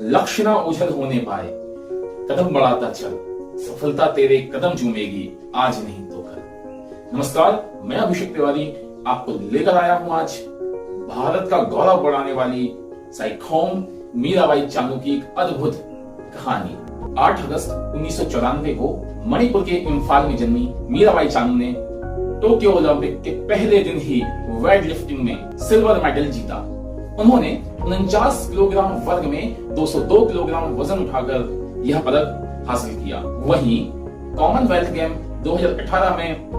लक्ष्य ना ओझल होने पाए, कदम बढ़ाता चल, सफलता तेरे कदम चूमेगी, आज नहीं तो कल। नमस्कार, मैं अभिषेक तिवारी आपको लेकर आया हूं आज भारत का गौरव बढ़ाने वाली साइखौम मीराबाई चानू की एक अद्भुत कहानी। 8 अगस्त 1994 को मणिपुर के इम्फाल में जन्मी मीराबाई चानू ने टोक्यो ओलंपिक के पहले दिन ही वेट लिफ्टिंग में सिल्वर मेडल जीता। उन्होंने 49 किलोग्राम वर्ग में 202 किलोग्राम वजन उठाकर यह पदक हासिल किया। वहीं कॉमनवेल्थ गेम 2018 में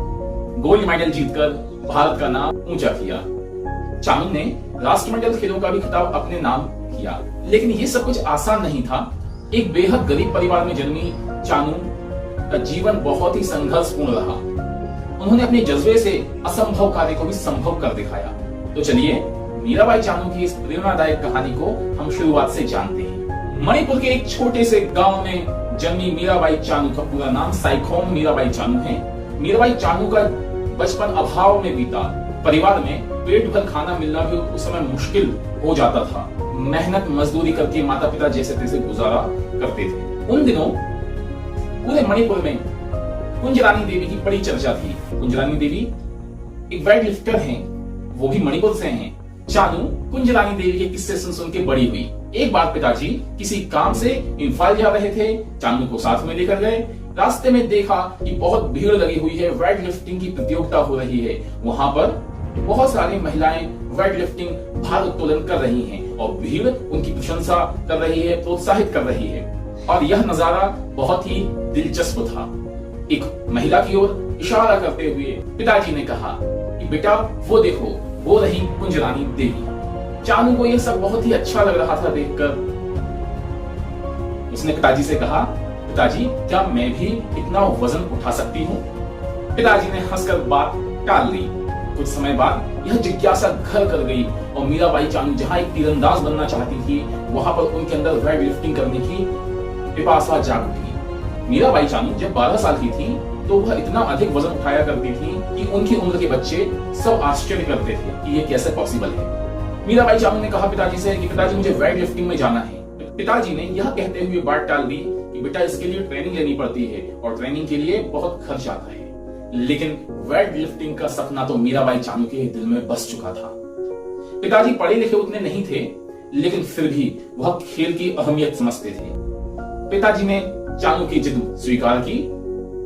गोल्ड मेडल जीतकर भारत का नाम ऊंचा किया। चानू ने राष्ट्रमंडल खेलों का भी खिताब अपने नाम किया, लेकिन ये सब कुछ आसान नहीं था। एक बेहद गरीब परिवार में जन्मी चानू का जीवन बहुत ही संघर्षपूर्ण रहा। उन्होंने अपने जज्बे से असंभव कार्य को भी संभव कर दिखाया। तो चलिए मीराबाई चानू की इस प्रेरणादायक कहानी को हम शुरुआत से जानते हैं। मणिपुर के एक छोटे से गांव में जन्मी मीराबाई चानू का पूरा नाम साइखौम मीराबाई चानू है। मीराबाई चानू का बचपन अभाव में बीता। परिवार में पेट भर खाना मिलना भी उस समय मुश्किल हो जाता था। मेहनत मजदूरी करके माता पिता जैसे तैसे गुजारा करते थे। उन दिनों पूरे मणिपुर में कुंजरानी देवी की बड़ी चर्चा थी। कुंजरानी देवी एक वेट लिफ्टर हैं, वो भी मणिपुर से हैं। चानू कुंजरानी देवी के किस्से सुन के बड़ी हुई। एक बार पिताजी किसी काम से इम्फाल जा रहे थे, चानू को साथ में लेकर गए। रास्ते में देखा कि बहुत भीड़ लगी हुई है, वेट लिफ्टिंग की प्रतियोगिता हो रही है। वहां पर बहुत सारी महिलाएं वेट लिफ्टिंग भार उत्तोलन कर रही हैं और भीड़ उनकी प्रशंसा कर रही है, प्रोत्साहित कर रही है। और यह नजारा बहुत ही दिलचस्प था। एक महिला की ओर इशारा करते हुए पिताजी ने कहा कि बेटा वो देखो, वो रही कुंजरानी देवी। चानू को यह सब बहुत ही अच्छा लग रहा था देखकर। उसने पिताजी से कहा, पिताजी क्या मैं भी इतना वजन उठा सकती हूँ? पिताजी ने हंसकर बात टाल दी। कुछ समय बाद यह जिज्ञासा घर कर गई और मीराबाई चानू जहाँ एक तीरंदाज बनना चाहती थी, वहां पर उनके अंदर वेट लिफ्टिंग करने की पिपासा जाग उठी। मीराबाई चानू जब 12 साल की थी तो वह इतना अधिक वजन उठाया करती थी कि उनकी उम्र के बच्चे सब आश्चर्य करते थे कि ये कैसे पॉसिबल है। मीराबाई चानू ने कहा पिताजी से कि पिताजी मुझे वेट लिफ्टिंग में जाना है। पिताजी ने यह कहते हुए बात टाल दी कि बेटा इसके लिए ट्रेनिंग लेनी पड़ती है और ट्रेनिंग के लिए बहुत खर्च आता है। लेकिन वेट लिफ्टिंग का सपना तो मीराबाई चानू के दिल में बस चुका था। पिताजी पढ़े लिखे उतने नहीं थे, लेकिन फिर भी वह खेल की अहमियत समझते थे। पिताजी ने चानू की जिद स्वीकार की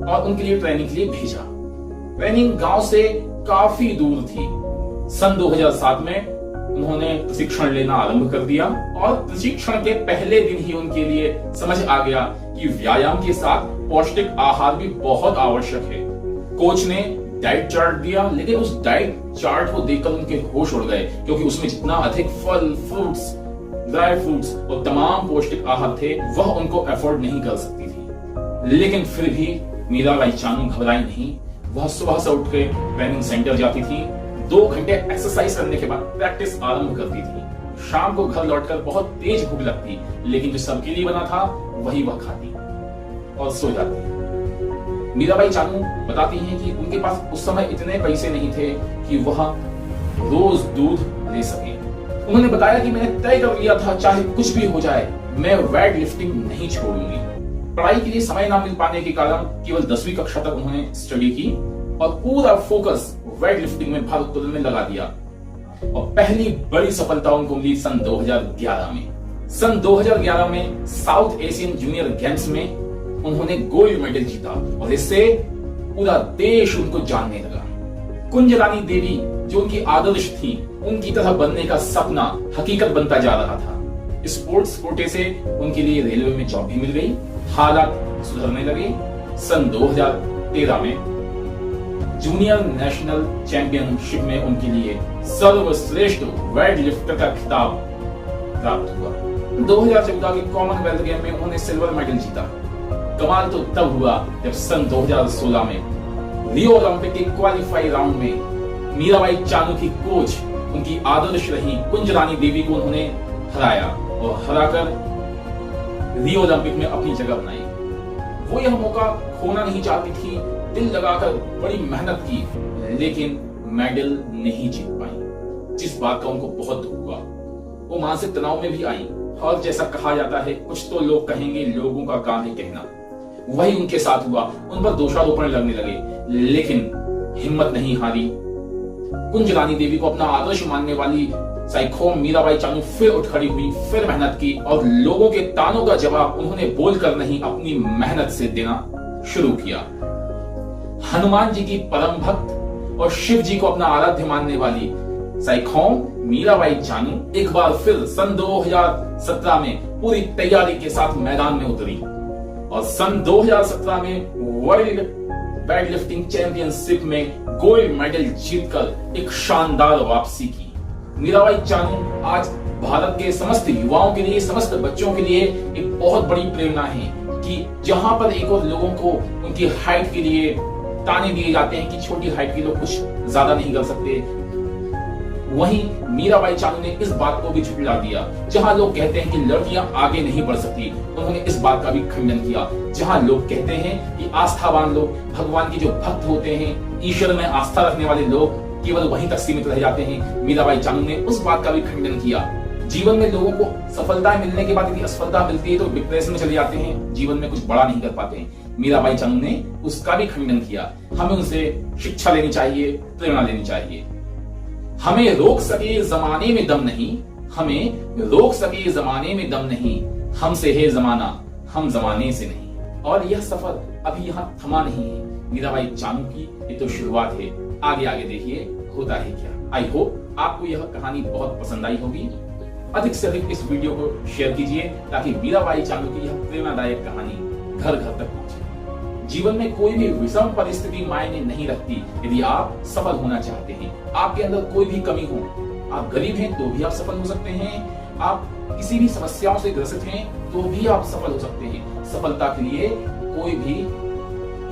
और उनके लिए ट्रेनिंग के लिए भेजा। ट्रेनिंग गांव से काफी दूर थी। सन 2007 में उन्होंने प्रशिक्षण लेना आरंभ कर दिया और प्रशिक्षण के पहले दिन ही उनके लिए समझ आ गया कि व्यायाम के साथ पौष्टिक आहार भी बहुत आवश्यक है। कोच ने डाइट चार्ट दिया, लेकिन उस डाइट चार्ट को देखकर उनके होश उड़ गए, क्योंकि उसमें जितना अधिक फल, फ्रूट्स, ड्राई फ्रूट्स और तमाम पौष्टिक आहार थे वह उनको अफोर्ड नहीं कर सकती थी। लेकिन फिर भी मीराबाई चानू घबराई नहीं। वह सुबह से उठ के ट्रेनिंग सेंटर जाती थी। 2 घंटे एक्सरसाइज करने के बाद प्रैक्टिस आरंभ करती थी। शाम को घर लौटकर बहुत तेज भूख लगती, लेकिन जो सबके लिए बना था वही वह खाती और सो जाती। मीराबाई चानू बताती हैं कि उनके पास उस समय इतने पैसे नहीं थे कि वह रोज दूध ले सके। उन्होंने बताया कि मैंने तय कर लिया था, चाहे कुछ भी हो जाए मैं वेट लिफ्टिंग नहीं छोड़ूंगी। पढ़ाई के लिए समय ना मिल पाने के कारण केवल 10वीं कक्षा तक उन्होंने स्टडी की और पूरा फोकस वेट लिफ्टिंग में भार उत्तोलन में लगा दिया। और पहली बड़ी सफलता उनको मिली सन 2011 में। सन 2011 में साउथ एशियन जूनियर गेम्स में उन्होंने गोल्ड मेडल जीता और इससे पूरा देश उनको जानने लगा। कुंजरानी देवी जो उनकी आदर्श थी, उनकी तरह बनने का सपना हकीकत बनता जा रहा था। स्पोर्ट्स कोटे से उनके लिए रेलवे में जॉब भी मिल गई। हालात सुधरने लगे। सन 2013 में जूनियर नेशनल चैंपियनशिप में उनके लिए सर्वश्रेष्ठ वेट लिफ्टर का खिताब प्राप्त हुआ। 2014 के कॉमनवेल्थ गेम में उन्होंने सिल्वर मेडल जीता। कमाल तो तब हुआ जब सन 2016 में रियो ओलंपिक के क्वालिफाई राउंड में मीराबाई चानू की कोच, उनकी आदर्श रही कुंजरानी देवी को उन्होंने हराया और हराकर रियो ओलंपिक में अपनी जगह बनाई। वो यह मौका खोना नहीं चाहती थी, दिल लगाकर बड़ी मेहनत की, लेकिन मेडल नहीं जीत पाई, जिस बात का उनको बहुत दुख हुआ। वो मानसिक तनाव में भी आई। और जैसा कहा जाता है, कुछ तो लोग कहेंगे, लोगों का काम है कहना। वही उनके साथ हुआ, उन पर दोषारोपण लगने लगे, लेकिन हिम्मत नहीं हारी। कुंज रानी देवी को अपना आदर्श मानने वाली साइखोम मीराबाई चानू फिर उठ खड़ी हुई, फिर मेहनत की और लोगों के तानों का जवाब उन्होंने बोलकर नहीं, अपनी मेहनत से देना शुरू किया। हनुमान जी की परम भक्त और शिव जी को अपना आराध्य मानने वाली साइखोम मीराबाई चानू एक बार फिर सन 2017 में पूरी तैयारी के साथ मैदान में उतरी और सन 2017 में वर्ल्ड वेट लिफ्टिंग चैंपियनशिप में गोल्ड मेडल जीतकर एक शानदार वापसी की। मीराबाई चानू आज भारत के समस्त युवाओं के लिए, समस्त बच्चों के लिए एक बहुत बड़ी प्रेरणा है कि जहां पर एक और लोगों को उनकी हाइट के लिए ताने दिए जाते हैं कि छोटी हाइट के लोग कुछ ज्यादा नहीं कर सकते, वहीं मीराबाई चानू ने इस बात को भी झुठला दिया। जहां लोग कहते हैं कि लड़कियां आगे नहीं बढ़ सकती, उन्होंने इस बात का भी खंडन किया। जहां लोग कहते हैं कि आस्थावान लोग, भगवान के जो भक्त होते हैं, ईश्वर में आस्था रखने वाले लोग केवल वहीं तक सीमित रह जाते हैं, मीराबाई चानू ने उस बात का भी खंडन किया। जीवन में लोगों को सफलता मिलने के बाद यदि असफलता मिलती है तो डिप्रेशन में चले जाते हैं, जीवन में कुछ बड़ा नहीं कर पाते हैं। मीराबाई चानू ने उसका भी खंडन किया। हमें उनसे शिक्षा लेनी चाहिए, प्रेरणा लेनी चाहिए। हमें रोक सके जमाने में दम नहीं, हमें रोक सके जमाने में दम नहीं, हमसे है जमाना, हम जमाने से नहीं। और यह सफर अभी यहाँ थमा नहीं है। मीराबाई चानू की ये तो शुरुआत है, आगे आगे देखिए होता है क्या। आई होप आपको यह कहानी बहुत पसंद आई होगी। अधिक से अधिक इस वीडियो को शेयर कीजिए ताकि मीराबाई चानू की यह प्रेरणादायक कहानी घर घर तक पहुंचे। जीवन में कोई भी विषम परिस्थिति मायने नहीं रखती। यदि आप सफल होना चाहते हैं, आपके अंदर कोई भी कमी हो, आप गरीब हैं तो भी आप सफल हो सकते हैं, आप किसी भी समस्याओं से ग्रसित हैं तो भी आप सफल हो सकते हैं। सफलता के लिए कोई भी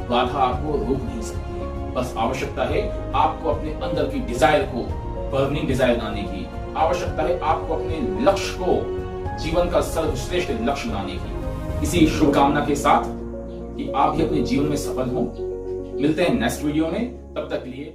बाधा आपको रोक नहीं सकती है। बस आवश्यकता है आपको अपने अंदर की डिजायर को, बर्निंग डिजायर बनाने की आवश्यकता है, आपको अपने लक्ष्य को जीवन का सर्वश्रेष्ठ लक्ष्य बनाने की। इसी शुभकामना के साथ कि आप भी अपने जीवन में सफल हों। मिलते हैं नेक्स्ट वीडियो में, तब तक के लिए